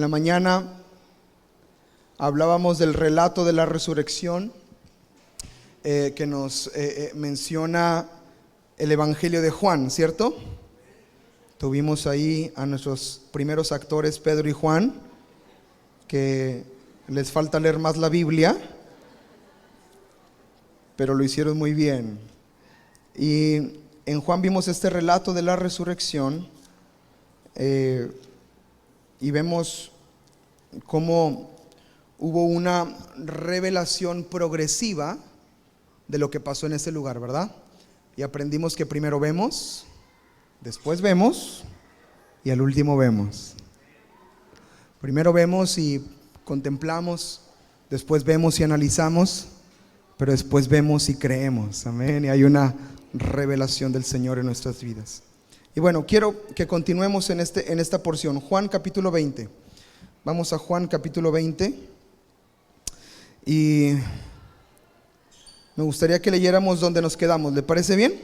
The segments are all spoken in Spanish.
la mañana hablábamos del relato de la resurrección que nos menciona el Evangelio de Juan, ¿cierto? Tuvimos ahí a nuestros primeros actores, Pedro y Juan, que les falta leer más la Biblia, pero lo hicieron muy bien. Y en Juan vimos este relato de la resurrección y vemos cómo hubo una revelación progresiva de lo que pasó en ese lugar, ¿verdad? Y aprendimos que primero vemos, después vemos y al último vemos. Primero vemos y contemplamos, después vemos y analizamos, pero después vemos y creemos, amén. Y hay una revelación del Señor en nuestras vidas. Y bueno, quiero que continuemos en esta porción, Juan capítulo 20. Vamos a Juan capítulo 20 y me gustaría que leyéramos donde nos quedamos. ¿Le parece bien?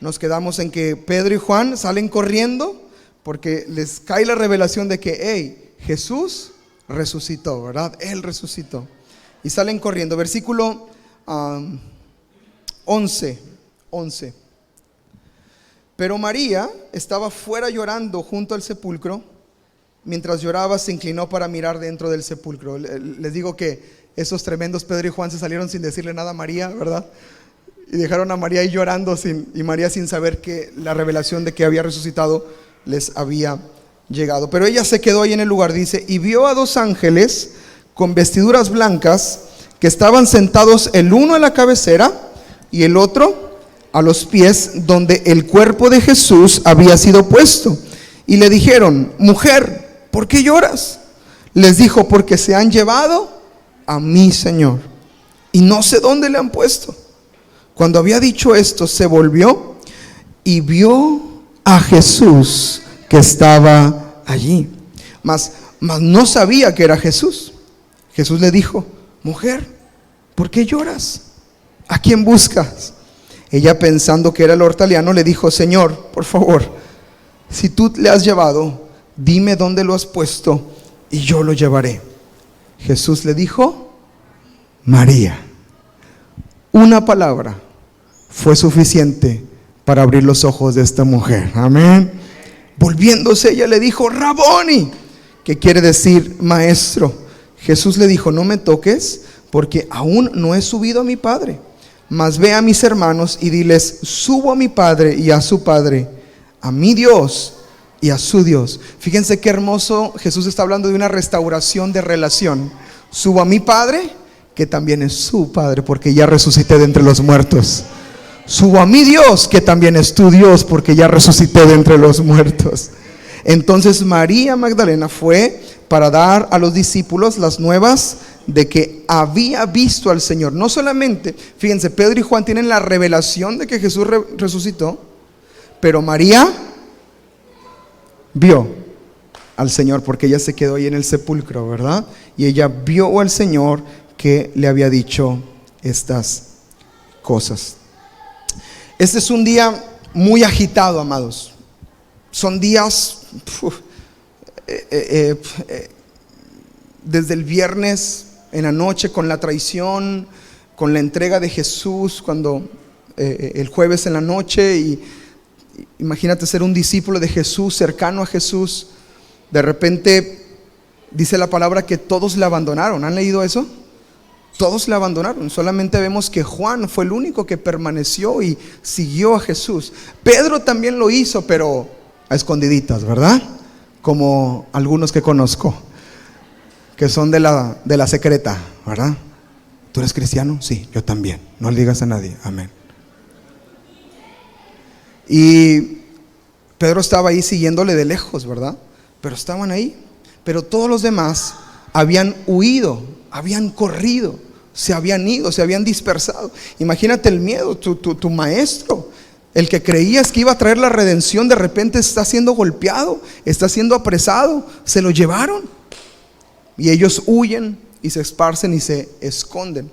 Nos quedamos en que Pedro y Juan salen corriendo porque les cae la revelación de que Jesús resucitó, ¿verdad? Él resucitó. Y salen corriendo. Versículo 11. Pero María estaba fuera llorando junto al sepulcro. Mientras lloraba se inclinó para mirar dentro del sepulcro. Les digo que esos tremendos Pedro y Juan se salieron sin decirle nada a María, ¿verdad? Y dejaron a María ahí llorando y María sin saber que la revelación de que había resucitado les había llegado. Pero ella se quedó ahí en el lugar, dice, y vio a dos ángeles con vestiduras blancas que estaban sentados el uno a la cabecera y el otro a los pies donde el cuerpo de Jesús había sido puesto. Y le dijeron, mujer, ¿por qué lloras? Les dijo, porque se han llevado a mi Señor y no sé dónde le han puesto. Cuando había dicho esto, se volvió y vio a Jesús que estaba allí, mas no sabía que era Jesús. Jesús le dijo, mujer, ¿por qué lloras? ¿A quién buscas? Ella, pensando que era el hortaliano, le dijo, Señor, por favor, si tú le has llevado, dime dónde lo has puesto y yo lo llevaré. Jesús le dijo, María. Una palabra fue suficiente para abrir los ojos de esta mujer, amén. Volviéndose ella le dijo, Raboni, que quiere decir maestro. Jesús le dijo, no me toques, porque aún no he subido a mi Padre, mas ve a mis hermanos y diles, subo a mi Padre y a su Padre, a mi Dios y a su Dios. Fíjense qué hermoso. Jesús está hablando de una restauración de relación. Subo a mi Padre, que también es su Padre, porque ya resucité de entre los muertos. Subo a mi Dios, que también es tu Dios, porque ya resucité de entre los muertos. Entonces María Magdalena fue para dar a los discípulos las nuevas de que había visto al Señor. No solamente, fíjense, Pedro y Juan tienen la revelación de que Jesús resucitó, pero María vio al Señor, porque ella se quedó ahí en el sepulcro, ¿verdad? Y ella vio al Señor que le había dicho estas cosas. Este es un día muy agitado, amados. Son días desde el viernes en la noche con la traición, con la entrega de Jesús, cuando el jueves en la noche, y imagínate ser un discípulo de Jesús, cercano a Jesús. De repente dice la palabra que todos le abandonaron. ¿Han leído eso? Todos le abandonaron. Solamente vemos que Juan fue el único que permaneció y siguió a Jesús. Pedro también lo hizo, pero a escondiditas, ¿verdad? Como algunos que conozco, que son de la secreta, ¿verdad? ¿Tú eres cristiano? Sí, yo también. No le digas a nadie, amén. Y Pedro estaba ahí siguiéndole de lejos, ¿verdad? Pero estaban ahí. Pero todos los demás habían huido, habían corrido, se habían ido, se habían dispersado. Imagínate el miedo. Tu maestro, el que creías que iba a traer la redención, de repente está siendo golpeado, está siendo apresado. Se lo llevaron y ellos huyen y se esparcen y se esconden.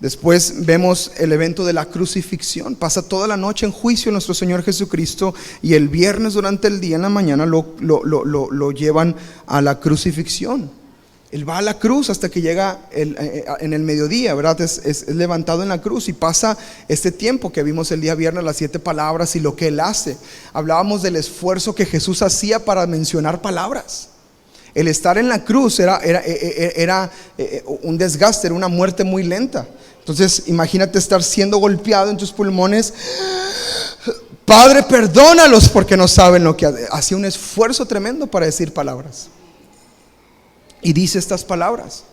Después vemos el evento de la crucifixión. Pasa toda la noche en juicio nuestro Señor Jesucristo, y el viernes durante el día, en la mañana, lo llevan a la crucifixión. Él va a la cruz hasta que llega en el mediodía, ¿verdad? Es levantado en la cruz, y pasa este tiempo que vimos el día viernes, las 7 palabras y lo que Él hace. Hablábamos del esfuerzo que Jesús hacía para mencionar palabras. El estar en la cruz era un desgaste, era una muerte muy lenta. Entonces imagínate estar siendo golpeado en tus pulmones. Padre, perdónalos porque no saben lo que hacen. Hacía un esfuerzo tremendo para decir palabras. Y dice estas palabras.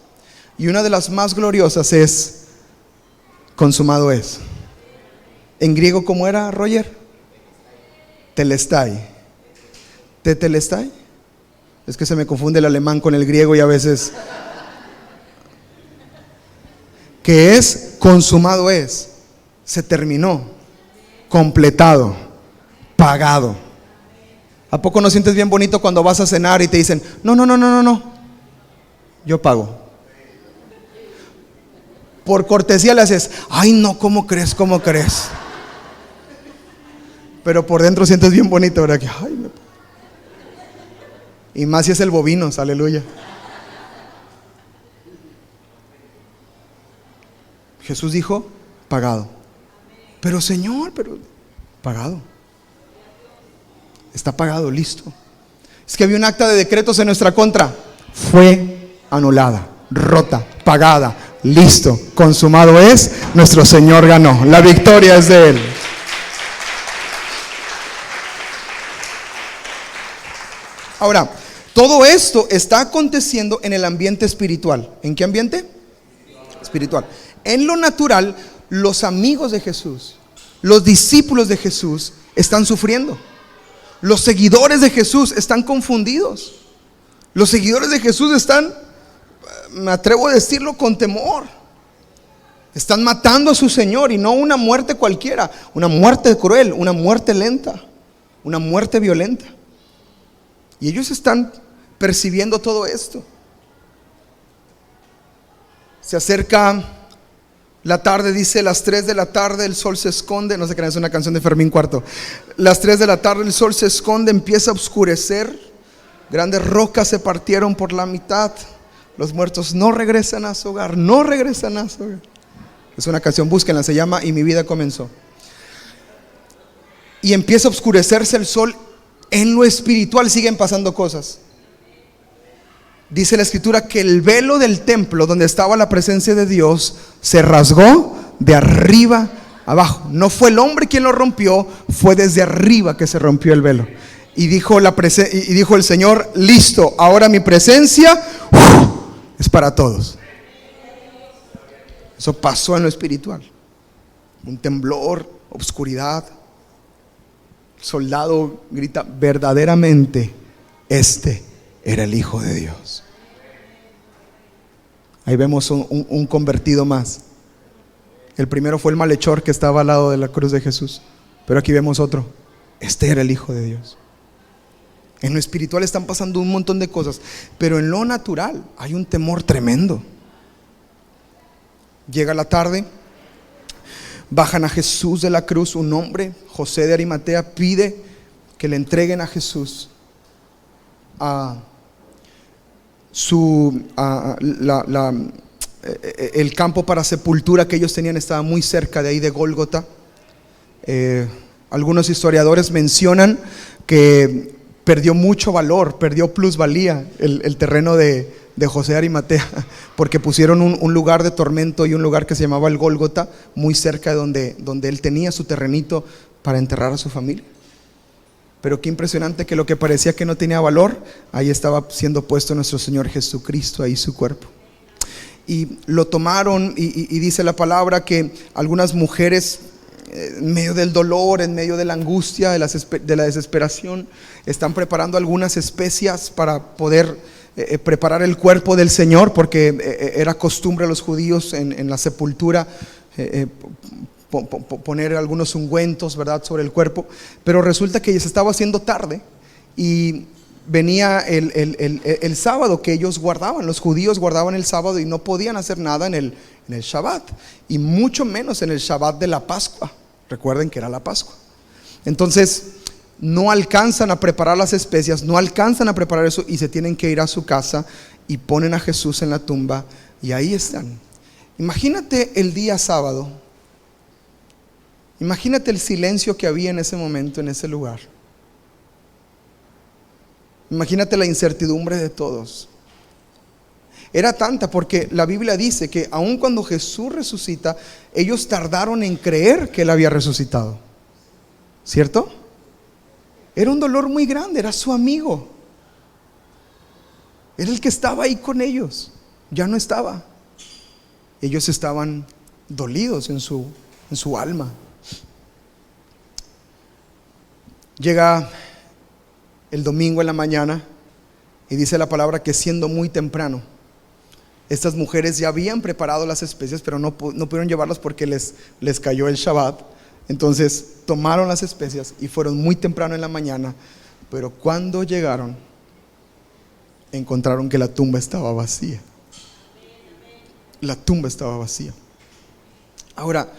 Y una de las más gloriosas es: consumado es. En griego, ¿cómo era, Roger? Telestai. ¿Tetelestai? Es que se me confunde el alemán con el griego y a veces. Que es consumado es. Se terminó. Completado. Pagado. ¿A poco no sientes bien bonito cuando vas a cenar y te dicen: no, yo pago? Por cortesía le haces: ay, no, ¿cómo crees? Pero por dentro sientes bien bonito, ¿verdad? Que, ay, y más si es el bovino, aleluya. Jesús dijo: pagado. Pero Señor, pagado. Está pagado, listo. Es que había un acta de decretos en nuestra contra. Fue anulada, rota, pagada, listo, consumado es. Nuestro Señor ganó. La victoria es de Él. Ahora, todo esto está aconteciendo en el ambiente espiritual. ¿En qué ambiente? Espiritual. En lo natural, los amigos de Jesús, los discípulos de Jesús están sufriendo. Los seguidores de Jesús están confundidos. Los seguidores de Jesús están, me atrevo a decirlo, con temor. Están matando a su Señor, y no una muerte cualquiera, una muerte cruel, una muerte lenta, una muerte violenta. Y ellos están percibiendo todo esto. Se acerca la tarde, dice, las 3 de la tarde el sol se esconde. No sé qué es una canción de Fermín Cuarto. Las 3 de la tarde el sol se esconde, empieza a oscurecer. Grandes rocas se partieron por la mitad. Los muertos no regresan a su hogar, no regresan a su hogar. Es una canción, búsquenla, se llama Y mi vida comenzó. Y empieza a oscurecerse el sol. En lo espiritual siguen pasando cosas. Dice la escritura que el velo del templo donde estaba la presencia de Dios se rasgó de arriba abajo. No fue el hombre quien lo rompió, fue desde arriba que se rompió el velo. Y dijo el Señor: listo, ahora mi presencia es para todos. Eso pasó en lo espiritual. Un temblor, obscuridad. El soldado grita: verdaderamente este era el Hijo de Dios. Ahí vemos un convertido más. El primero fue el malhechor que estaba al lado de la cruz de Jesús, pero aquí vemos otro. Este era el Hijo de Dios. En lo espiritual están pasando un montón de cosas, pero en lo natural hay un temor tremendo. Llega la tarde, bajan a Jesús de la cruz. Un hombre, José de Arimatea, pide que le entreguen a Jesús el campo para sepultura que ellos tenían estaba muy cerca de ahí, de Gólgota. Algunos historiadores mencionan que perdió mucho valor, perdió plusvalía el terreno de José de Arimatea, porque pusieron un lugar de tormento y un lugar que se llamaba el Gólgota, muy cerca de donde él tenía su terrenito para enterrar a su familia. Pero qué impresionante que lo que parecía que no tenía valor, ahí estaba siendo puesto nuestro Señor Jesucristo, ahí su cuerpo. Y lo tomaron, y dice la palabra que algunas mujeres, en medio del dolor, en medio de la angustia, de la desesperación, están preparando algunas especias para poder preparar el cuerpo del Señor, porque era costumbre de los judíos en la sepultura poner algunos ungüentos, ¿verdad?, sobre el cuerpo. Pero resulta que se estaba haciendo tarde, y venía el sábado que ellos guardaban. Los judíos guardaban el sábado y no podían hacer nada en el Shabbat, y mucho menos en el Shabbat de la Pascua. Recuerden que era la Pascua. Entonces no alcanzan a preparar las especias, no alcanzan a preparar eso, y se tienen que ir a su casa y ponen a Jesús en la tumba, y ahí están. Imagínate el día sábado, imagínate el silencio que había en ese momento, en ese lugar. Imagínate la incertidumbre de todos. Era tanta porque la Biblia dice que aun cuando Jesús resucita, ellos tardaron en creer que Él había resucitado. ¿Cierto? Era un dolor muy grande, era su amigo. Era el que estaba ahí con ellos. Ya no estaba. Ellos estaban dolidos en su alma. Llega el domingo en la mañana y dice la palabra que siendo muy temprano, estas mujeres ya habían preparado las especias, pero no pudieron llevarlas porque les cayó el Shabbat. Entonces tomaron las especias y fueron muy temprano en la mañana, pero cuando llegaron encontraron que la tumba estaba vacía. La tumba estaba vacía. Ahora,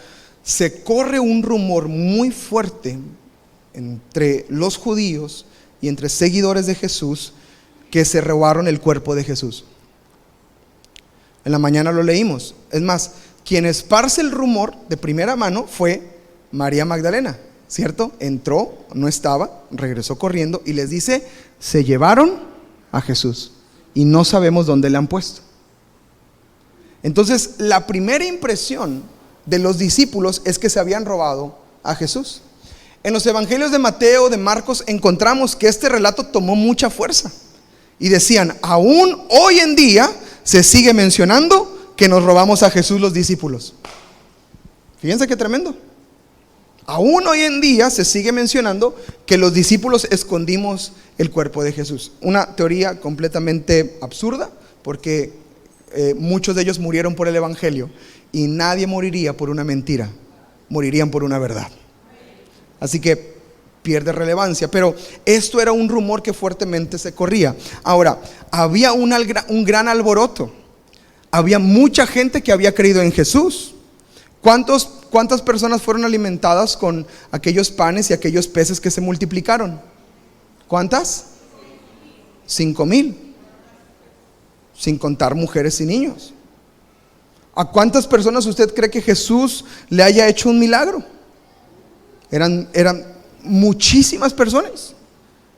se corre un rumor muy fuerte entre los judíos y entre seguidores de Jesús que se robaron el cuerpo de Jesús. En la mañana lo leímos. Es más, quien esparce el rumor de primera mano fue María Magdalena, ¿cierto? Entró, no estaba, regresó corriendo y les dice: se llevaron a Jesús y no sabemos dónde le han puesto. Entonces, la primera impresión de los discípulos es que se habían robado a Jesús. En los evangelios de Mateo, de Marcos, encontramos que este relato tomó mucha fuerza y decían: aún hoy en día se sigue mencionando que nos robamos a Jesús los discípulos. Fíjense qué tremendo. Aún hoy en día se sigue mencionando que los discípulos escondimos el cuerpo de Jesús. Una teoría completamente absurda, porque muchos de ellos murieron por el evangelio, y nadie moriría por una mentira, morirían por una verdad. Así que pierde relevancia, pero esto era un rumor que fuertemente se corría. Ahora, había un gran alboroto. Había mucha gente que había creído en Jesús. ¿Cuántas personas fueron alimentadas con aquellos panes y aquellos peces que se multiplicaron? ¿Cuántas? 5,000, sin contar mujeres y niños. ¿A cuántas personas usted cree que Jesús le haya hecho un milagro? Eran muchísimas personas.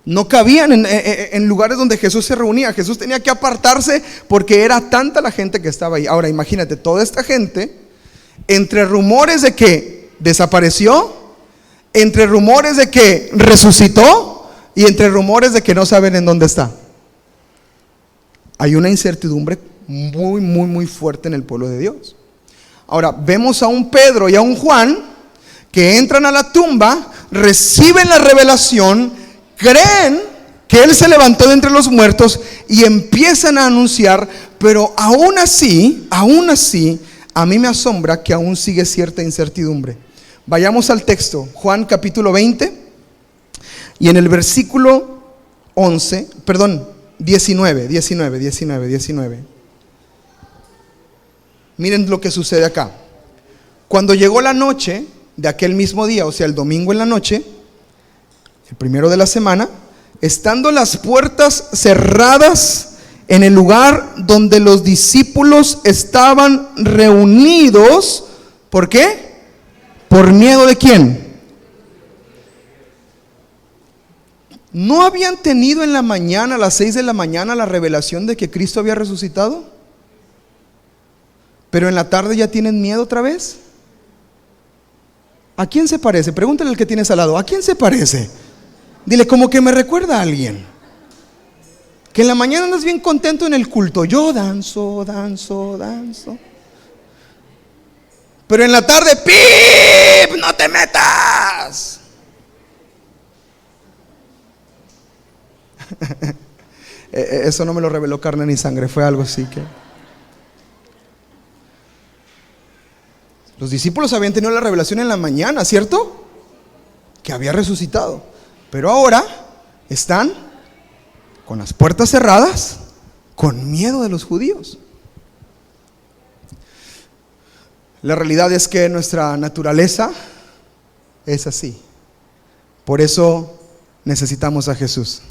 No cabían en lugares donde Jesús se reunía. Jesús tenía que apartarse porque era tanta la gente que estaba ahí. Ahora imagínate, toda esta gente, entre rumores de que desapareció, entre rumores de que resucitó, y entre rumores de que no saben en dónde está. Hay una incertidumbre muy, muy, muy fuerte en el pueblo de Dios. Ahora vemos a un Pedro y a un Juan que entran a la tumba, reciben la revelación, creen que Él se levantó de entre los muertos y empiezan a anunciar. Pero aún así, a mí me asombra que aún sigue cierta incertidumbre. Vayamos al texto, Juan capítulo 20, y en el versículo 19. Miren lo que sucede acá. Cuando llegó la noche de aquel mismo día, o sea, el domingo en la noche, el primero de la semana, estando las puertas cerradas en el lugar donde los discípulos estaban reunidos. ¿Por qué? ¿Por miedo de quién? ¿No habían tenido en la mañana, a las 6 de la mañana, la revelación de que Cristo había resucitado? Pero en la tarde ya tienen miedo otra vez. ¿A quién se parece? Pregúntale al que tienes al lado: ¿a quién se parece? Dile: como que me recuerda a alguien. Que en la mañana andas bien contento en el culto. Yo danzo. Pero en la tarde, ¡pip! ¡No te metas! Eso no me lo reveló carne ni sangre, fue algo así que... Los discípulos habían tenido la revelación en la mañana, ¿cierto? Que había resucitado. Pero ahora están con las puertas cerradas, con miedo de los judíos. La realidad es que nuestra naturaleza es así. Por eso necesitamos a Jesús.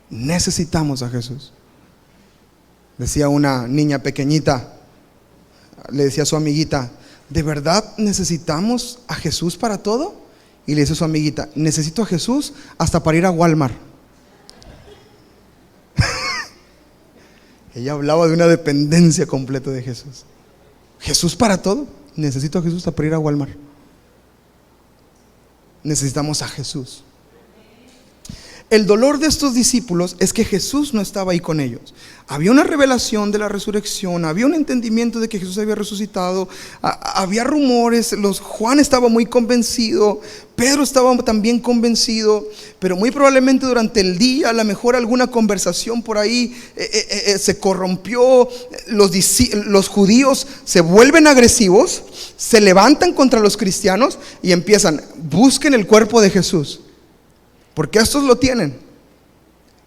Necesitamos a Jesús. Decía una niña pequeñita, le decía a su amiguita: ¿de verdad necesitamos a Jesús para todo? Y le dice a su amiguita: necesito a Jesús hasta para ir a Walmart. Ella hablaba de una dependencia completa de Jesús. Jesús para todo. Necesito a Jesús hasta para ir a Walmart. Necesitamos a Jesús. El dolor de estos discípulos es que Jesús no estaba ahí con ellos. Había una revelación de la resurrección, había un entendimiento de que Jesús había resucitado, había rumores, Juan estaba muy convencido, Pedro estaba también convencido, pero muy probablemente durante el día, a lo mejor alguna conversación por ahí se corrompió, los judíos se vuelven agresivos, se levantan contra los cristianos y empiezan: busquen el cuerpo de Jesús, porque estos lo tienen.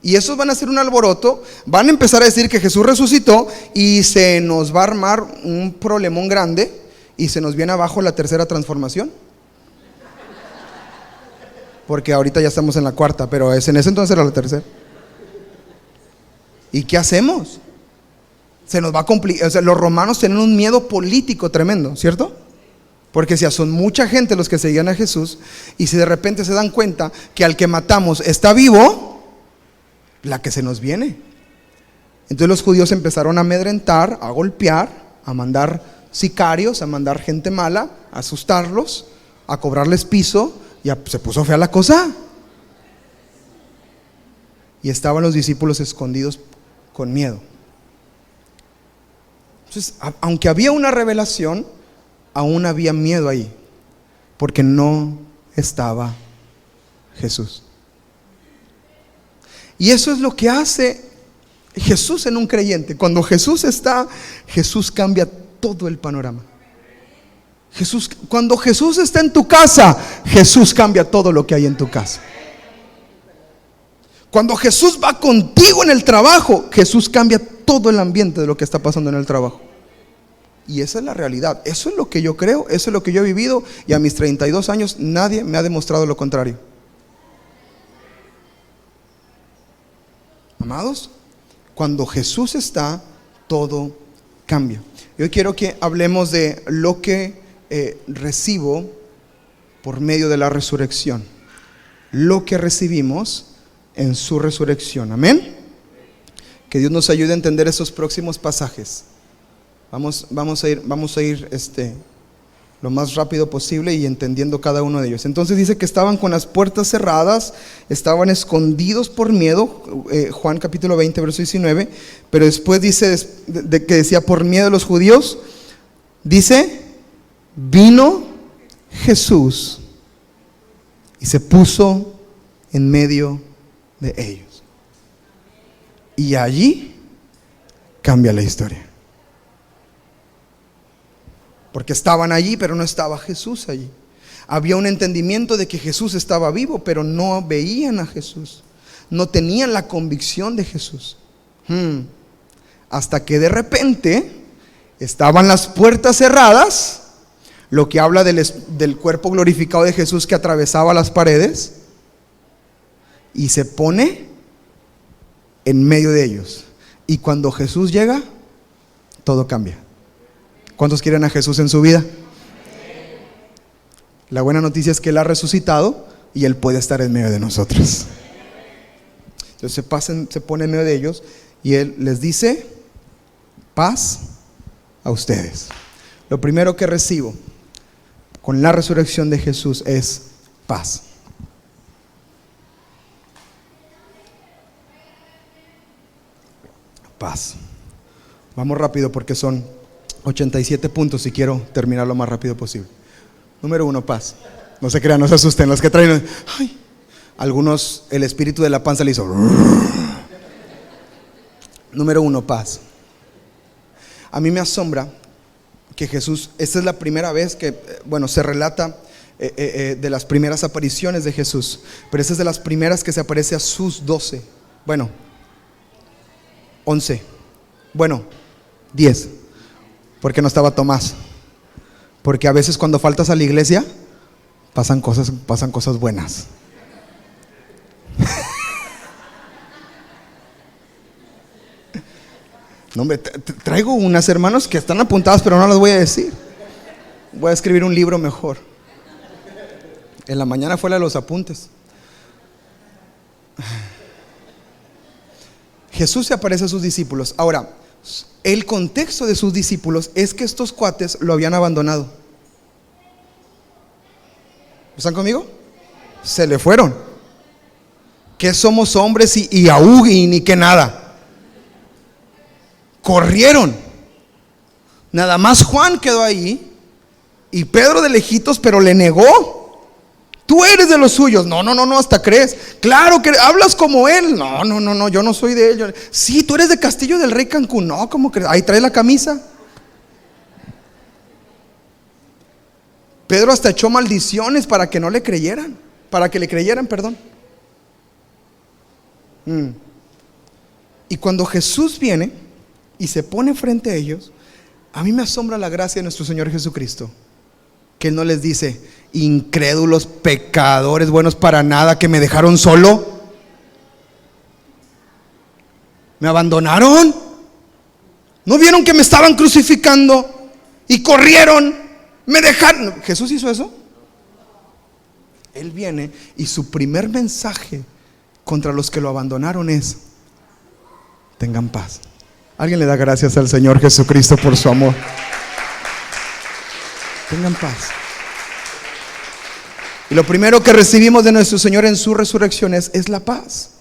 Y esos van a hacer un alboroto, van a empezar a decir que Jesús resucitó, y se nos va a armar un problemón grande, y se nos viene abajo la tercera transformación. Porque ahorita ya estamos en la cuarta, pero en ese entonces era la tercera. ¿Y qué hacemos? Se nos va a complicar. O sea, los romanos tienen un miedo político tremendo, ¿cierto? Porque si son mucha gente los que seguían a Jesús, y si de repente se dan cuenta que al que matamos está vivo, la que se nos viene. Entonces los judíos empezaron a amedrentar, a golpear, a mandar sicarios, a mandar gente mala, a asustarlos, a cobrarles piso, y se puso fea la cosa. Y estaban los discípulos escondidos con miedo. Entonces, aunque había una revelación, aún había miedo ahí, porque no estaba Jesús. Y eso es lo que hace Jesús en un creyente. Cuando Jesús está, Jesús cambia todo el panorama. Cuando Jesús está en tu casa, Jesús cambia todo lo que hay en tu casa. Cuando Jesús va contigo en el trabajo, Jesús cambia todo el ambiente de lo que está pasando en el trabajo. Y esa es la realidad. Eso es lo que yo creo, eso es lo que yo he vivido, y a mis 32 años nadie me ha demostrado lo contrario. Amados, cuando Jesús está, todo cambia. Yo quiero que hablemos de lo que recibo por medio de la resurrección, lo que recibimos en su resurrección. Amén. Que Dios nos ayude a entender esos próximos pasajes. Vamos a ir lo más rápido posible y entendiendo cada uno de ellos. Entonces dice que estaban con las puertas cerradas, estaban escondidos por miedo, Juan capítulo 20 verso 19, pero después dice que decía por miedo de los judíos, dice: vino Jesús y se puso en medio de ellos. Y allí cambia la historia. Porque estaban allí, pero no estaba Jesús allí. Había un entendimiento de que Jesús estaba vivo, pero no veían a Jesús. No tenían la convicción de Jesús. Hasta que de repente estaban las puertas cerradas, lo que habla del cuerpo glorificado de Jesús que atravesaba las paredes, y se pone en medio de ellos. Y cuando Jesús llega, todo cambia. ¿Cuántos quieren a Jesús en su vida? La buena noticia es que Él ha resucitado y Él puede estar en medio de nosotros. Entonces se pone en medio de ellos y Él les dice: paz a ustedes. Lo primero que recibo con la resurrección de Jesús es paz. Paz. Vamos rápido porque son 87 puntos y quiero terminar lo más rápido posible. Número 1, paz. No se crean, no se asusten los que traen. Ay, algunos el espíritu de la panza le hizo. Número 1, paz. A mí me asombra que Jesús, esta es la primera vez que, se relata de las primeras apariciones de Jesús, pero esta es de las primeras que se aparece a sus 12 Bueno, 11. Bueno, 10. Porque no estaba Tomás. Porque a veces cuando faltas a la iglesia pasan cosas buenas. No, hombre, traigo unas hermanos que están apuntadas, pero no las voy a decir. Voy a escribir un libro mejor. En la mañana fue la de los apuntes. Jesús se aparece a sus discípulos. Ahora, el contexto de sus discípulos es que estos cuates lo habían abandonado. ¿Están conmigo? Se le fueron. Que somos hombres y ahugi ni que nada. Corrieron. Nada más Juan quedó ahí y Pedro de lejitos, pero le negó. Tú eres de los suyos. No, hasta crees. Claro que hablas como él. No, yo no soy de él. Sí, tú eres de Castillo del Rey Cancún. No, ¿cómo crees? Ahí trae la camisa. Pedro hasta echó maldiciones para que no le creyeran. Para que le creyeran, perdón. Y cuando Jesús viene y se pone frente a ellos, a mí me asombra la gracia de nuestro Señor Jesucristo, que Él no les dice: incrédulos, pecadores, buenos para nada, que me dejaron solo, me abandonaron, ¿no vieron que me estaban crucificando y corrieron? Me dejaron. ¿Jesús hizo eso? Él viene y su primer mensaje contra los que lo abandonaron es: tengan paz. Alguien le da gracias al Señor Jesucristo por su amor. Tengan paz. Y lo primero que recibimos de nuestro Señor en su resurrección es la paz.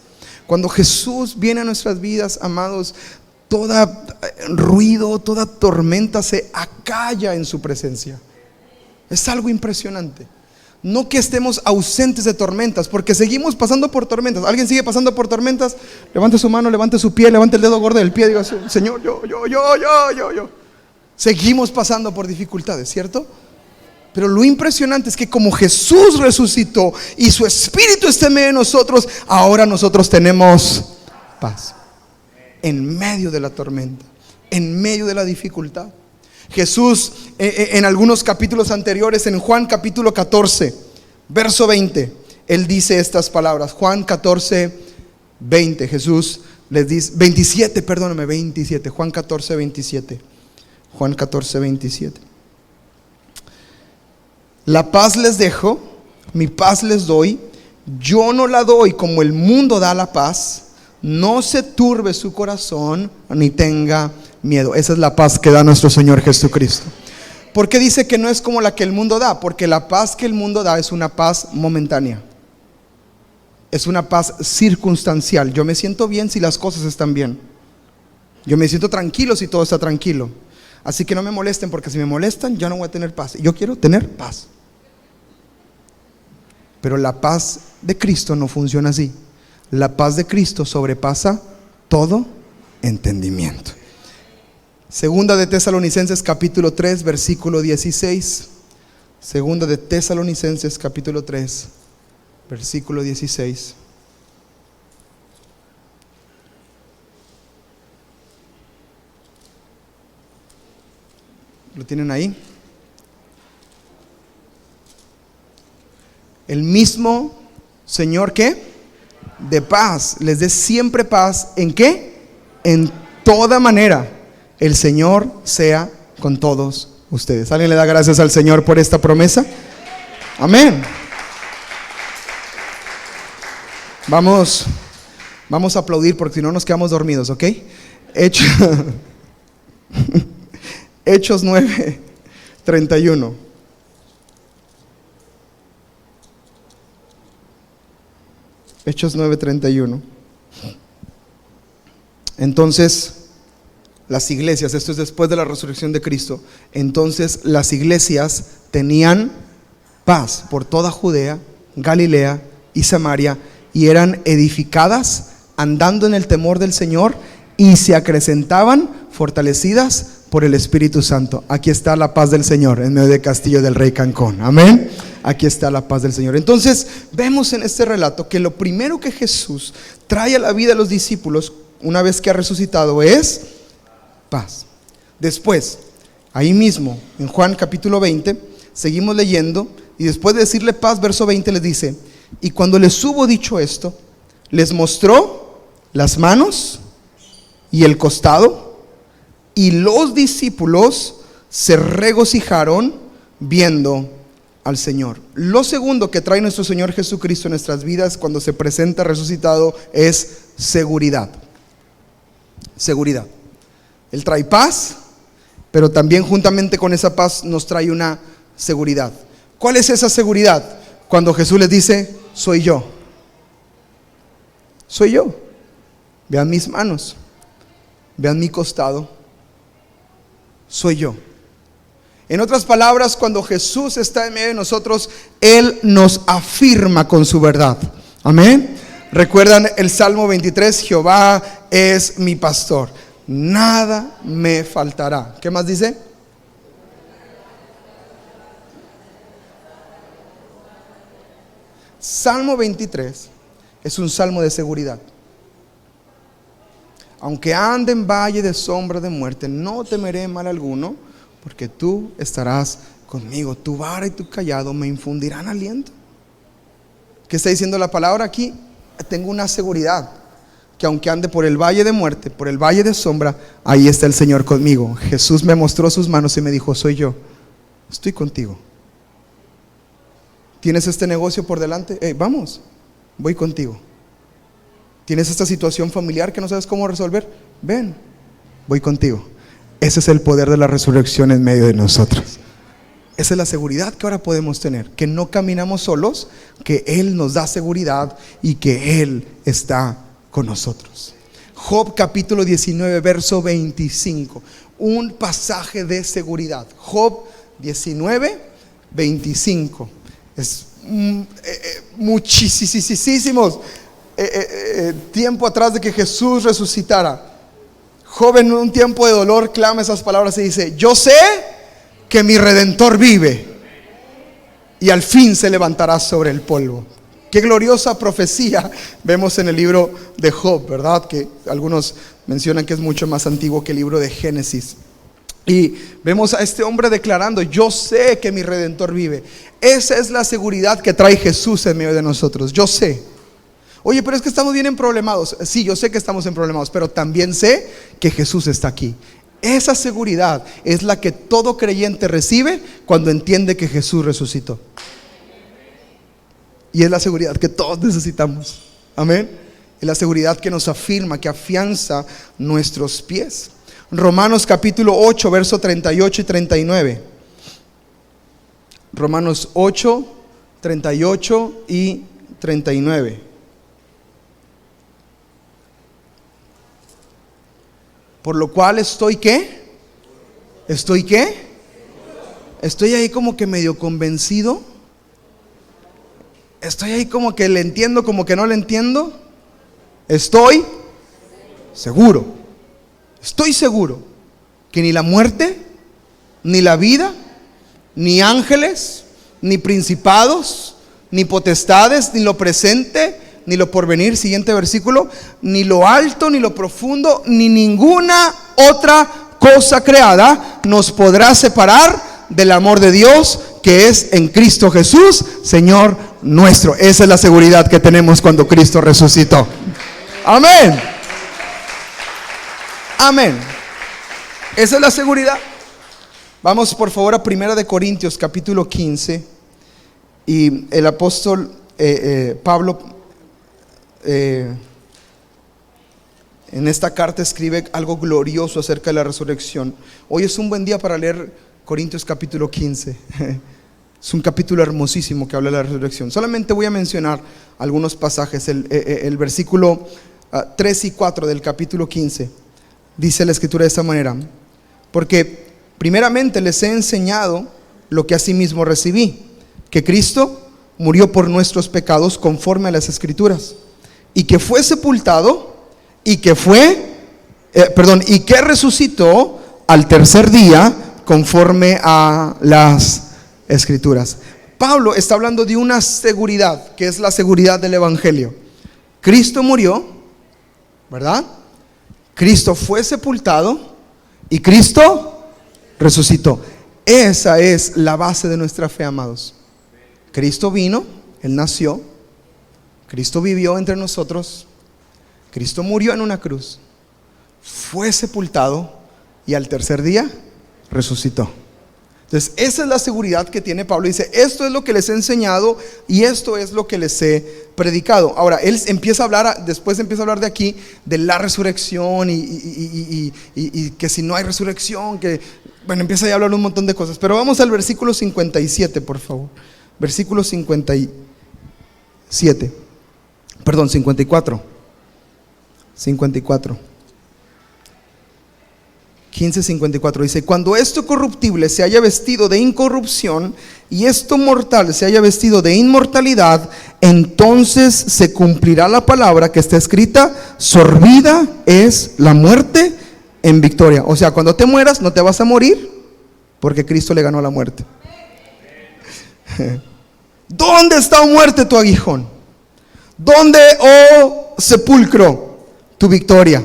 Cuando Jesús viene a nuestras vidas, amados, toda ruido, toda tormenta se acalla en su presencia. Es algo impresionante. No que estemos ausentes de tormentas, porque seguimos pasando por tormentas. ¿Alguien sigue pasando por tormentas? Levante su mano, levante su pie, levante el dedo gordo del pie y diga: Señor, yo. Seguimos pasando por dificultades, ¿cierto? Pero lo impresionante es que como Jesús resucitó y su Espíritu está en medio de nosotros, ahora nosotros tenemos paz. En medio de la tormenta, en medio de la dificultad. Jesús en algunos capítulos anteriores, en Juan capítulo 14, verso 20, Él dice estas palabras. Juan 14, 20, Jesús les dice, 27, perdóname, 27, Juan 14, 27. Juan 14, 27. La paz les dejo, mi paz les doy. Yo no la doy como el mundo da la paz. No se turbe su corazón ni tenga miedo. Esa es la paz que da nuestro Señor Jesucristo. ¿Por qué dice que no es como la que el mundo da? Porque la paz que el mundo da es una paz momentánea. Es una paz circunstancial. Yo me siento bien si las cosas están bien. Yo me siento tranquilo si todo está tranquilo. Así que no me molesten, porque si me molestan yo no voy a tener paz. Yo quiero tener paz. Pero la paz de Cristo no funciona así. La paz de Cristo sobrepasa todo entendimiento. Segunda de Tesalonicenses capítulo 3, versículo 16. Segunda de Tesalonicenses capítulo 3, versículo 16. ¿Lo tienen ahí? El mismo Señor, ¿qué? De paz, les dé siempre paz. ¿En qué? En toda manera. El Señor sea con todos ustedes. ¿Alguien le da gracias al Señor por esta promesa? Amén. Vamos a aplaudir, porque si no nos quedamos dormidos, ¿ok? Hechos 9, 31. Hechos 9, 31. Entonces las iglesias, esto es después de la resurrección de Cristo, entonces las iglesias tenían paz por toda Judea, Galilea y Samaria, y eran edificadas andando en el temor del Señor, y se acrecentaban fortalecidas por el Espíritu Santo. Aquí está la paz del Señor en medio del castillo del rey Cancún. Amén. Aquí está la paz del Señor. Entonces vemos en este relato que lo primero que Jesús trae a la vida de los discípulos una vez que ha resucitado es paz. Después, ahí mismo en Juan capítulo 20, seguimos leyendo, y después de decirle paz, verso 20 les dice: y cuando les hubo dicho esto, les mostró las manos y el costado, y los discípulos se regocijaron viendo al Señor. Lo segundo que trae nuestro Señor Jesucristo en nuestras vidas cuando se presenta resucitado es seguridad. Seguridad. Él trae paz, pero también juntamente con esa paz nos trae una seguridad. ¿Cuál es esa seguridad? Cuando Jesús les dice: soy yo. Soy yo. Vean mis manos, vean mi costado. Soy yo. En otras palabras, cuando Jesús está en medio de nosotros, Él nos afirma con su verdad. Amén. ¿Recuerdan el Salmo 23? Jehová es mi pastor, nada me faltará. ¿Qué más dice? Salmo 23 es un salmo de seguridad. Aunque ande en valle de sombra de muerte, no temeré mal alguno, porque tú estarás conmigo. Tu vara y tu cayado me infundirán aliento. ¿Qué está diciendo la palabra aquí? Tengo una seguridad, que aunque ande por el valle de muerte, por el valle de sombra, ahí está el Señor conmigo. Jesús me mostró sus manos y me dijo: soy yo, estoy contigo. ¿Tienes este negocio por delante? Vamos, voy contigo. ¿Tienes esta situación familiar que no sabes cómo resolver? Ven, voy contigo. Ese es el poder de la resurrección en medio de nosotros. Esa es la seguridad que ahora podemos tener, que no caminamos solos, que Él nos da seguridad y que Él está con nosotros. Job capítulo 19 verso 25, un pasaje de seguridad. Job 19, 25. Es muchísimos tiempo atrás de que Jesús resucitara. Job en un tiempo de dolor clama esas palabras y dice: yo sé que mi Redentor vive y al fin se levantará sobre el polvo. Qué gloriosa profecía vemos en el libro de Job, ¿verdad? Que algunos mencionan que es mucho más antiguo que el libro de Génesis. Y vemos a este hombre declarando: yo sé que mi Redentor vive. Esa es la seguridad que trae Jesús en medio de nosotros. Yo sé. Oye, pero es que estamos bien emproblemados. Sí, yo sé que estamos emproblemados, pero también sé que Jesús está aquí. Esa seguridad es la que todo creyente recibe cuando entiende que Jesús resucitó. Y es la seguridad que todos necesitamos. Amén. Es la seguridad que nos afirma, que afianza nuestros pies. Romanos capítulo 8 verso 38 y 39. Romanos 8, 38 y 39. Por lo cual estoy ¿qué? ¿Estoy qué? Estoy ahí como que medio convencido. Estoy ahí como que le entiendo, como que no le entiendo. Estoy seguro. Estoy seguro que ni la muerte, ni la vida, ni ángeles, ni principados, ni potestades, ni lo presente, ni lo porvenir, siguiente versículo, ni lo alto, ni lo profundo, ni ninguna otra cosa creada nos podrá separar del amor de Dios que es en Cristo Jesús, Señor nuestro. Esa es la seguridad que tenemos cuando Cristo resucitó. Amén. Amén. Esa es la seguridad. Vamos por favor a 1 de Corintios capítulo 15. Y el apóstol Pablo en esta carta escribe algo glorioso acerca de la resurrección. Hoy es un buen día para leer Corintios capítulo 15. Es un capítulo hermosísimo que habla de la resurrección. Solamente voy a mencionar algunos pasajes. El versículo 3 y 4 del capítulo 15 dice la escritura de esta manera: porque primeramente les he enseñado lo que asimismo recibí, que Cristo murió por nuestros pecados conforme a las escrituras, y que fue sepultado, y que resucitó al tercer día, conforme a las Escrituras. Pablo está hablando de una seguridad, que es la seguridad del Evangelio. Cristo murió, ¿verdad? Cristo fue sepultado y Cristo resucitó. Esa es la base de nuestra fe, amados. Cristo vino, Él nació, Cristo vivió entre nosotros, Cristo murió en una cruz, fue sepultado y al tercer día resucitó. Entonces esa es la seguridad que tiene Pablo. Dice, esto es lo que les he enseñado y esto es lo que les he predicado. Ahora él empieza a hablar, después empieza a hablar de aquí de la resurrección y que si no hay resurrección, que bueno, empieza a hablar un montón de cosas. Pero vamos al versículo 57, por favor. Versículo 57, perdón, 54 15:54 dice, cuando esto corruptible se haya vestido de incorrupción y esto mortal se haya vestido de inmortalidad, entonces se cumplirá la palabra que está escrita, sorbida es la muerte en victoria. O sea, cuando te mueras no te vas a morir, porque Cristo le ganó la muerte. ¿Dónde está, oh muerte, tu aguijón? ¿Dónde, oh sepulcro, tu victoria?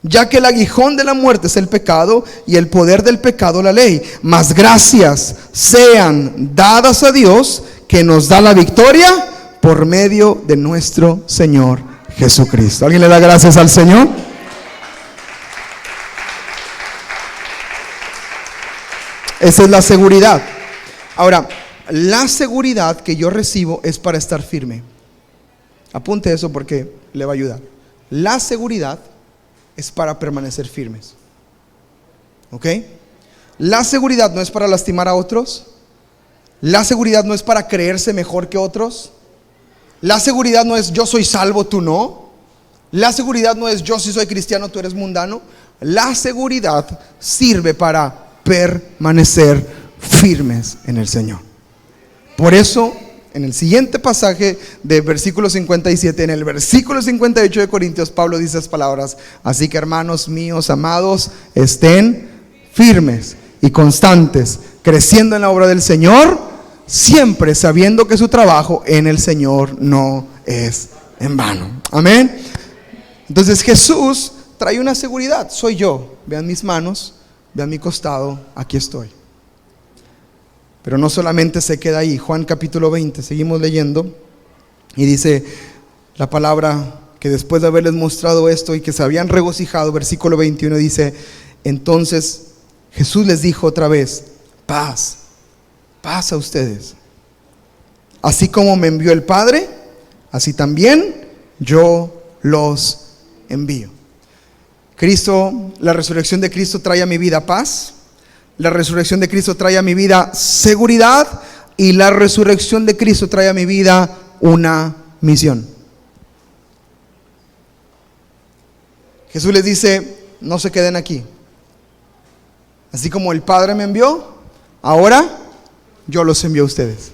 Ya que el aguijón de la muerte es el pecado y el poder del pecado la ley. Mas gracias sean dadas a Dios, que nos da la victoria por medio de nuestro Señor Jesucristo. ¿Alguien le da gracias al Señor? Esa es la seguridad. Ahora, la seguridad que yo recibo es para estar firme. Apunte eso porque le va a ayudar. La seguridad es para permanecer firmes. ¿Ok? La seguridad no es para lastimar a otros. La seguridad no es para creerse mejor que otros. La seguridad no es yo soy salvo, tú no. La seguridad no es yo sí soy cristiano, tú eres mundano. La seguridad sirve para permanecer firmes en el Señor. Por eso, en el siguiente pasaje de versículo 57, en el versículo 58 de Corintios, Pablo dice estas palabras: así que, hermanos míos amados, estén firmes y constantes, creciendo en la obra del Señor, siempre sabiendo que su trabajo en el Señor no es en vano. Amén. Entonces Jesús trae una seguridad. Soy yo. Vean mis manos, vean mi costado, aquí estoy. Pero no solamente se queda ahí. Juan capítulo 20, seguimos leyendo y dice la palabra que después de haberles mostrado esto y que se habían regocijado, versículo 21 dice: entonces Jesús les dijo otra vez: paz, paz a ustedes. Así como me envió el Padre, así también yo los envío. Cristo, la resurrección de Cristo trae a mi vida paz. La resurrección de Cristo trae a mi vida seguridad, y la resurrección de Cristo trae a mi vida una misión. Jesús les dice: no se queden aquí. Así como el Padre me envió, ahora yo los envío a ustedes.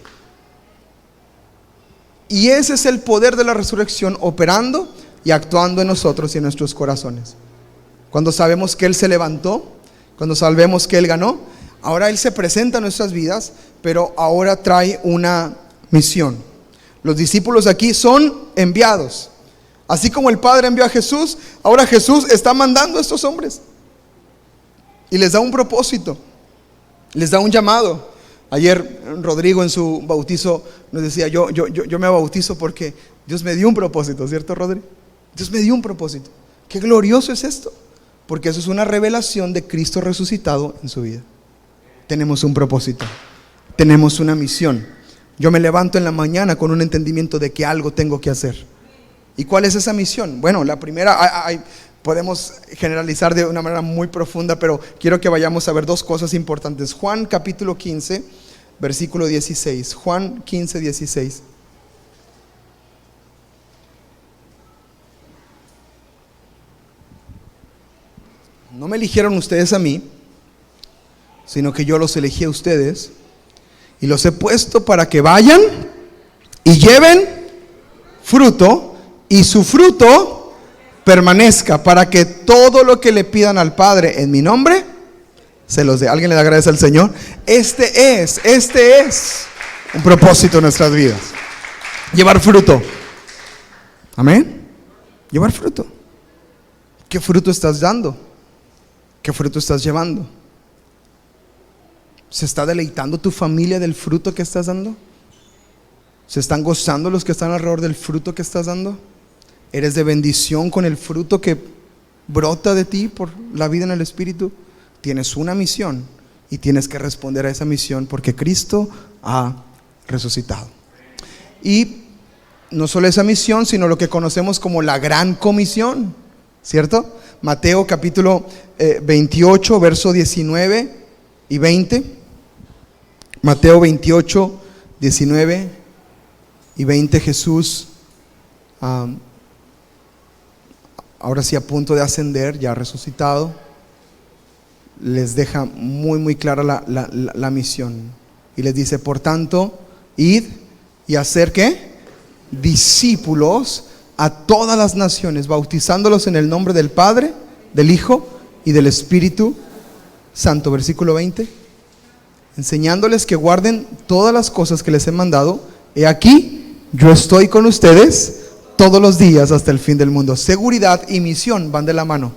Y ese es el poder de la resurrección operando y actuando en nosotros y en nuestros corazones. Cuando sabemos que Él se levantó, cuando sabemos que Él ganó, ahora Él se presenta en nuestras vidas, pero ahora trae una misión. Los discípulos aquí son enviados. Así como el Padre envió a Jesús, ahora Jesús está mandando a estos hombres y les da un propósito, les da un llamado. Ayer Rodrigo en su bautizo nos decía: yo me bautizo porque Dios me dio un propósito, ¿cierto, Rodrigo? Dios me dio un propósito. Qué glorioso es esto, porque eso es una revelación de Cristo resucitado en su vida. Tenemos un propósito, tenemos una misión. Yo me levanto en la mañana con un entendimiento de que algo tengo que hacer. ¿Y cuál es esa misión? Bueno, la primera, podemos generalizar de una manera muy profunda, pero quiero que vayamos a ver dos cosas importantes. Juan capítulo 15, versículo 16. Juan 15, 16. No me eligieron ustedes a mí, sino que yo los elegí a ustedes y los he puesto para que vayan y lleven fruto, y su fruto permanezca, para que todo lo que le pidan al Padre en mi nombre, se los dé. ¿Alguien le agradece al Señor? Este es un propósito en nuestras vidas. Llevar fruto. Amén. Llevar fruto. ¿Qué fruto estás dando? ¿Qué fruto estás llevando? ¿Se está deleitando tu familia del fruto que estás dando? ¿Se están gozando los que están alrededor del fruto que estás dando? ¿Eres de bendición con el fruto que brota de ti por la vida en el Espíritu? Tienes una misión y tienes que responder a esa misión porque Cristo ha resucitado. Y no solo esa misión, sino lo que conocemos como la gran comisión, ¿cierto? Mateo capítulo 28, verso 19 y 20. Mateo 28, 19 y 20. Jesús, ahora sí a punto de ascender, ya resucitado, les deja muy clara la misión. Y les dice, por tanto, id y hacer ¿qué? Discípulos a todas las naciones, bautizándolos en el nombre del Padre, del Hijo y del Espíritu Santo. Versículo 20. Enseñándoles que guarden todas las cosas que les he mandado. He aquí, yo estoy con ustedes todos los días hasta el fin del mundo. Seguridad y misión van de la mano.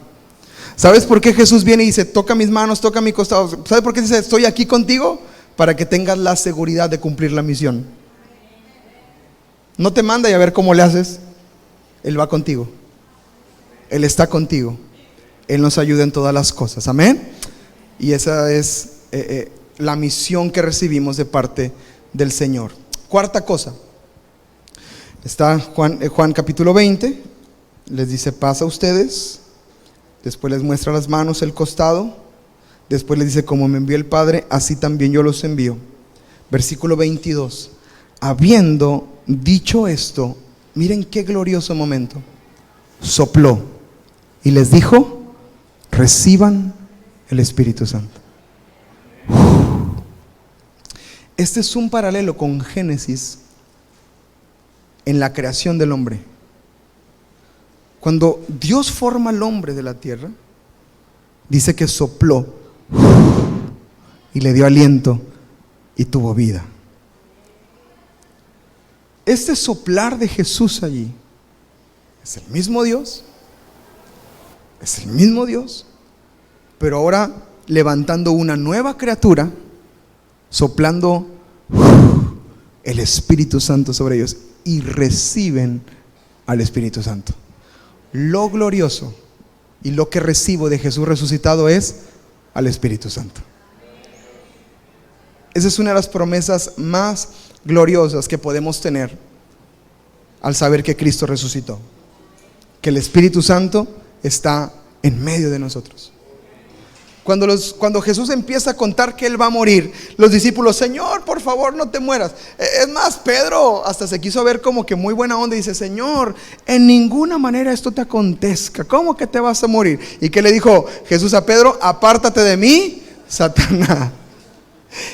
¿Sabes por qué Jesús viene y dice, toca mis manos, toca mi costado? ¿Sabes por qué dice, estoy aquí contigo? Para que tengas la seguridad de cumplir la misión. No te manda y a ver cómo le haces. Él va contigo. Él está contigo. Él nos ayuda en todas las cosas. Amén. Y esa es la misión que recibimos de parte del Señor. Cuarta cosa. Está Juan capítulo 20. Les dice, pasa a ustedes. Después les muestra las manos, el costado. Después les dice, como me envió el Padre, así también yo los envío. Versículo 22. Habiendo dicho esto, miren qué glorioso momento. Sopló y les dijo, reciban el Espíritu Santo. Este es un paralelo con Génesis en la creación del hombre. Cuando Dios forma al hombre de la tierra, dice que sopló y le dio aliento y tuvo vida. Este soplar de Jesús allí es el mismo Dios, pero ahora levantando una nueva criatura, soplando el Espíritu Santo sobre ellos y reciben al Espíritu Santo. Lo glorioso y lo que recibo de Jesús resucitado es al Espíritu Santo. Esa es una de las promesas más gloriosas que podemos tener al saber que Cristo resucitó, que el Espíritu Santo está en medio de nosotros. Cuando Jesús empieza a contar que Él va a morir, los discípulos, Señor, por favor, no te mueras. Es más, Pedro hasta se quiso ver como que muy buena onda y dice, Señor, en ninguna manera esto te acontezca. ¿Cómo que te vas a morir? ¿Y qué le dijo Jesús a Pedro? Apártate de mí, Satanás.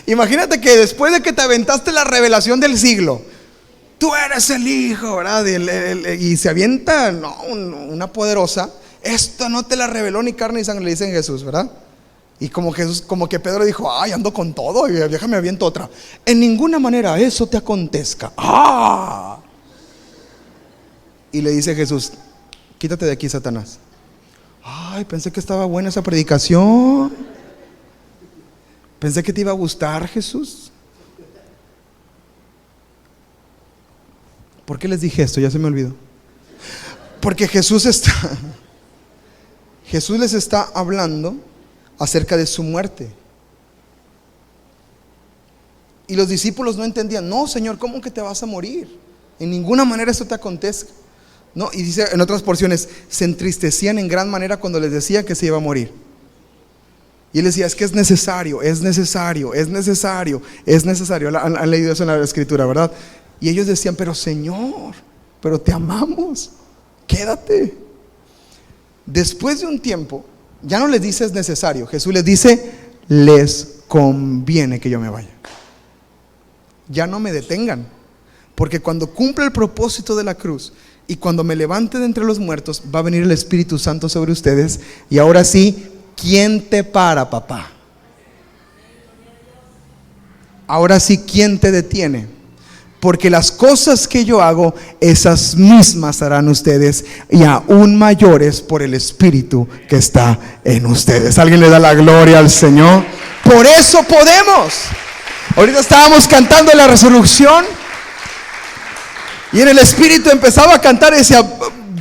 Imagínate que después de que te aventaste la revelación del siglo, tú eres el Hijo, ¿verdad? Y se avienta una poderosa. Esto no te la reveló ni carne ni sangre, le dicen Jesús, ¿verdad? Y como que Pedro dijo, ay, ando con todo, y déjame aviento otra. En ninguna manera eso te acontezca. ¡Ah! Y le dice Jesús, quítate de aquí, Satanás. Ay, pensé que estaba buena esa predicación. Pensé que te iba a gustar, Jesús. ¿Por qué les dije esto? Ya se me olvidó. Porque Jesús les está hablando acerca de su muerte. Y los discípulos no entendían. No, Señor, ¿cómo que te vas a morir? En ninguna manera esto te acontezca. No, y dice en otras porciones, se entristecían en gran manera cuando les decía que se iba a morir. Y él decía, es que es necesario. Han leído eso en la escritura, ¿verdad? Y ellos decían, pero Señor, pero te amamos, quédate. Después de un tiempo, ya no les dice es necesario. Jesús les dice, les conviene que yo me vaya. Ya no me detengan, porque cuando cumpla el propósito de la cruz y cuando me levante de entre los muertos, va a venir el Espíritu Santo sobre ustedes. Y ahora sí, ¿quién te para, papá? Ahora sí, ¿quién te detiene? Porque las cosas que yo hago, esas mismas harán ustedes, y aún mayores por el Espíritu que está en ustedes. ¿Alguien le da la gloria al Señor? Por eso podemos. Ahorita estábamos cantando la resurrección, y en el Espíritu empezaba a cantar y decía: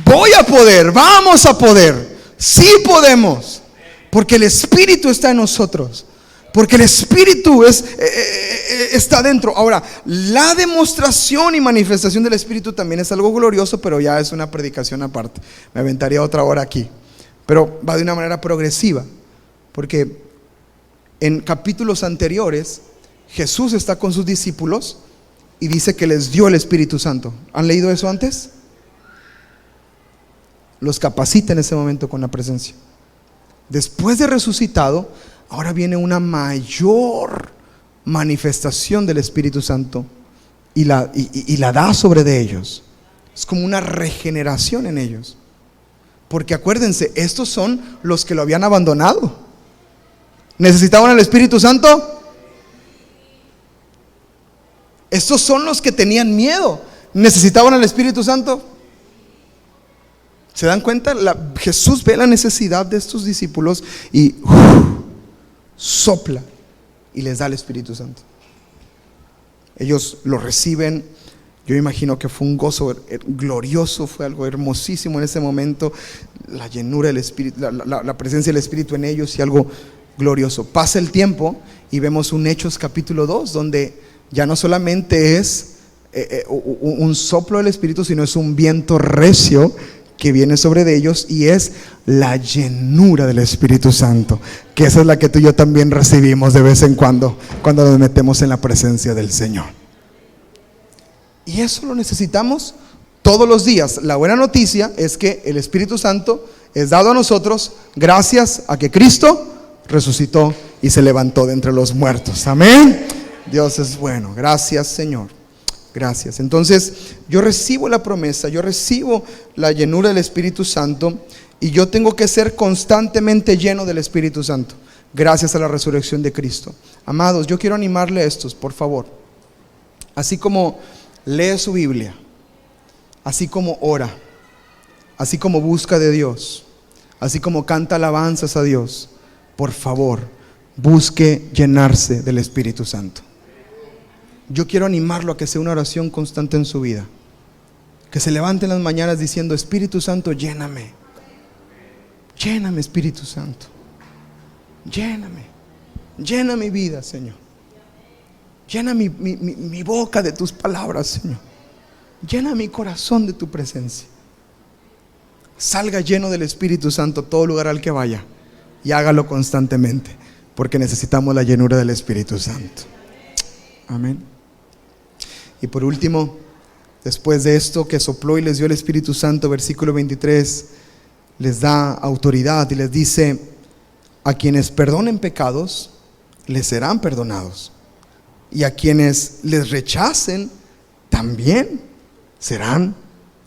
voy a poder, vamos a poder, sí podemos, porque el Espíritu está en nosotros. Porque el Espíritu está dentro. Ahora, la demostración y manifestación del Espíritu también es algo glorioso, pero ya es una predicación aparte. Me aventaría otra hora aquí, pero va de una manera progresiva. Porque en capítulos anteriores, Jesús está con sus discípulos y dice que les dio el Espíritu Santo. ¿Han leído eso antes? Los capacita en ese momento con la presencia. Después de resucitado, ahora viene una mayor manifestación del Espíritu Santo y la da sobre de ellos. Es como una regeneración en ellos. Porque acuérdense, estos son los que lo habían abandonado. ¿Necesitaban el Espíritu Santo? Estos son los que tenían miedo. ¿Necesitaban el Espíritu Santo? ¿Se dan cuenta? Jesús ve la necesidad de estos discípulos y sopla y les da el Espíritu Santo. Ellos lo reciben. Yo imagino que fue un gozo glorioso, fue algo hermosísimo en ese momento, la llenura del Espíritu, la presencia del Espíritu en ellos, y algo glorioso. Pasa el tiempo y vemos un Hechos capítulo 2, donde ya no solamente es un soplo del Espíritu, sino es un viento recio que viene sobre de ellos, y es la llenura del Espíritu Santo, que esa es la que tú y yo también recibimos de vez en cuando nos metemos en la presencia del Señor. Y eso lo necesitamos todos los días. La buena noticia es que el Espíritu Santo es dado a nosotros gracias a que Cristo resucitó y se levantó de entre los muertos. Amén. Dios es bueno. Gracias, Señor. Gracias. Entonces yo recibo la promesa, yo recibo la llenura del Espíritu Santo, y yo tengo que ser constantemente lleno del Espíritu Santo gracias a la resurrección de Cristo. Amados, yo quiero animarle a estos, por favor. Así como lee su Biblia, así como ora, así como busca de Dios, así como canta alabanzas a Dios, por favor, busque llenarse del Espíritu Santo. Yo quiero animarlo a que sea una oración constante en su vida, que se levante en las mañanas diciendo: Espíritu Santo, lléname, lléname, Espíritu Santo, lléname, llena mi vida, Señor, llena mi boca de tus palabras, Señor, llena mi corazón de tu presencia. Salga lleno del Espíritu Santo todo lugar al que vaya, y hágalo constantemente, porque necesitamos la llenura del Espíritu Santo. Amén. Y por último, después de esto que sopló y les dio el Espíritu Santo, versículo 23, les da autoridad y les dice: a quienes perdonen pecados, les serán perdonados, y a quienes les rechacen, también serán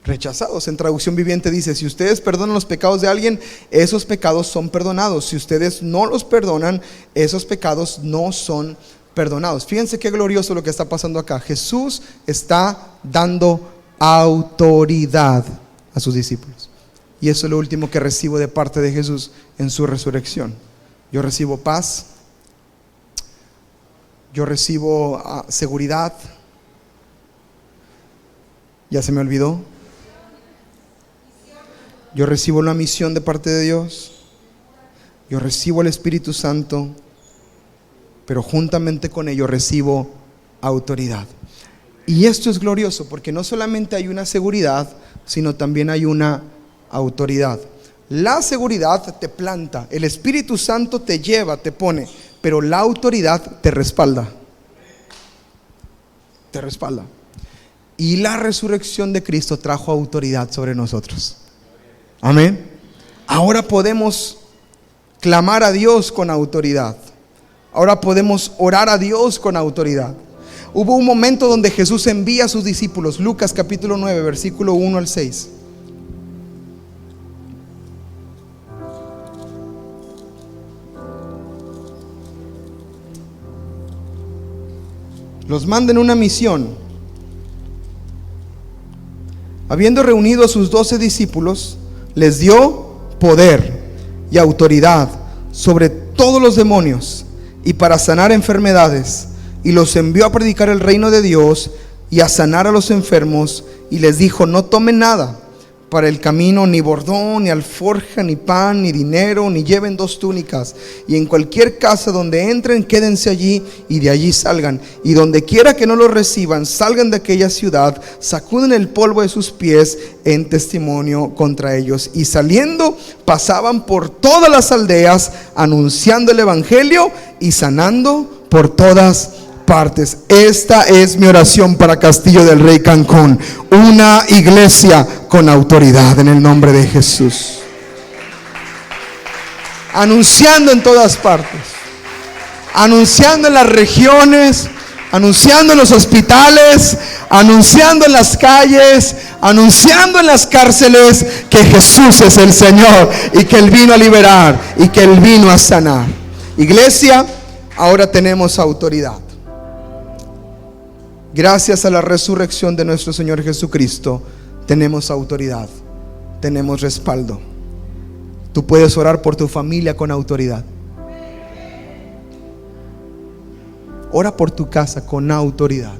rechazados. En traducción viviente dice: si ustedes perdonan los pecados de alguien, esos pecados son perdonados. Si ustedes no los perdonan, esos pecados no son perdonados. Fíjense qué glorioso lo que está pasando acá. Jesús está dando autoridad a sus discípulos, y eso es lo último que recibo de parte de Jesús en su resurrección. Yo recibo paz, yo recibo seguridad. Ya se me olvidó. Yo recibo una misión de parte de Dios, yo recibo el Espíritu Santo, pero juntamente con ello recibo autoridad. Y esto es glorioso, porque no solamente hay una seguridad, sino también hay una autoridad. La seguridad te planta, el Espíritu Santo te lleva, te pone, pero la autoridad te respalda. Te respalda. Y la resurrección de Cristo trajo autoridad sobre nosotros. Amén. Ahora podemos clamar a Dios con autoridad. Ahora podemos orar a Dios con autoridad. Hubo un momento donde Jesús envía a sus discípulos. Lucas capítulo 9, versículo 1 al 6. los manda en una misión. Habiendo reunido a sus 12 discípulos, les dio poder y autoridad sobre todos los demonios y para sanar enfermedades, y los envió a predicar el reino de Dios y a sanar a los enfermos, y les dijo: no tomen nada para el camino, ni bordón, ni alforja, ni pan, ni dinero, ni lleven 2 túnicas, y en cualquier casa donde entren, quédense allí, y de allí salgan, y donde quiera que no los reciban, salgan de aquella ciudad, sacuden el polvo de sus pies en testimonio contra ellos. Y saliendo, pasaban por todas las aldeas, anunciando el evangelio y sanando por todas partes. Esta es mi oración para Castillo del Rey Cancún: una iglesia con autoridad en el nombre de Jesús, anunciando en todas partes, anunciando en las regiones, anunciando en los hospitales, anunciando en las calles, anunciando en las cárceles que Jesús es el Señor y que Él vino a liberar y que Él vino a sanar. Iglesia, ahora tenemos autoridad. Gracias a la resurrección de nuestro Señor Jesucristo, tenemos autoridad, tenemos respaldo. Tú puedes orar por tu familia con autoridad. Ora por tu casa con autoridad.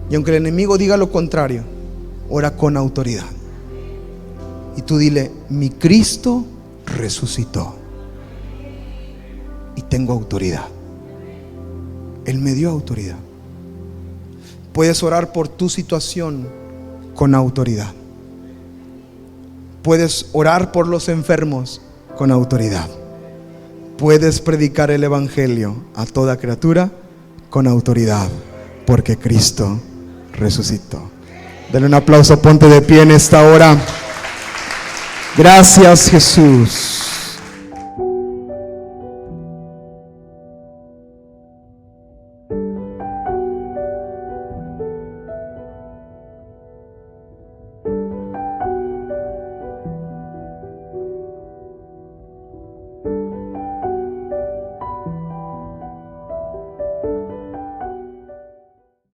Y aunque el enemigo diga lo contrario, ora con autoridad. Y tú dile: mi Cristo resucitó y tengo autoridad. Él me dio autoridad. Puedes orar por tu situación con autoridad. Puedes orar por los enfermos con autoridad. Puedes predicar el evangelio a toda criatura con autoridad, porque Cristo resucitó. Dale un aplauso, ponte de pie en esta hora. Gracias, Jesús.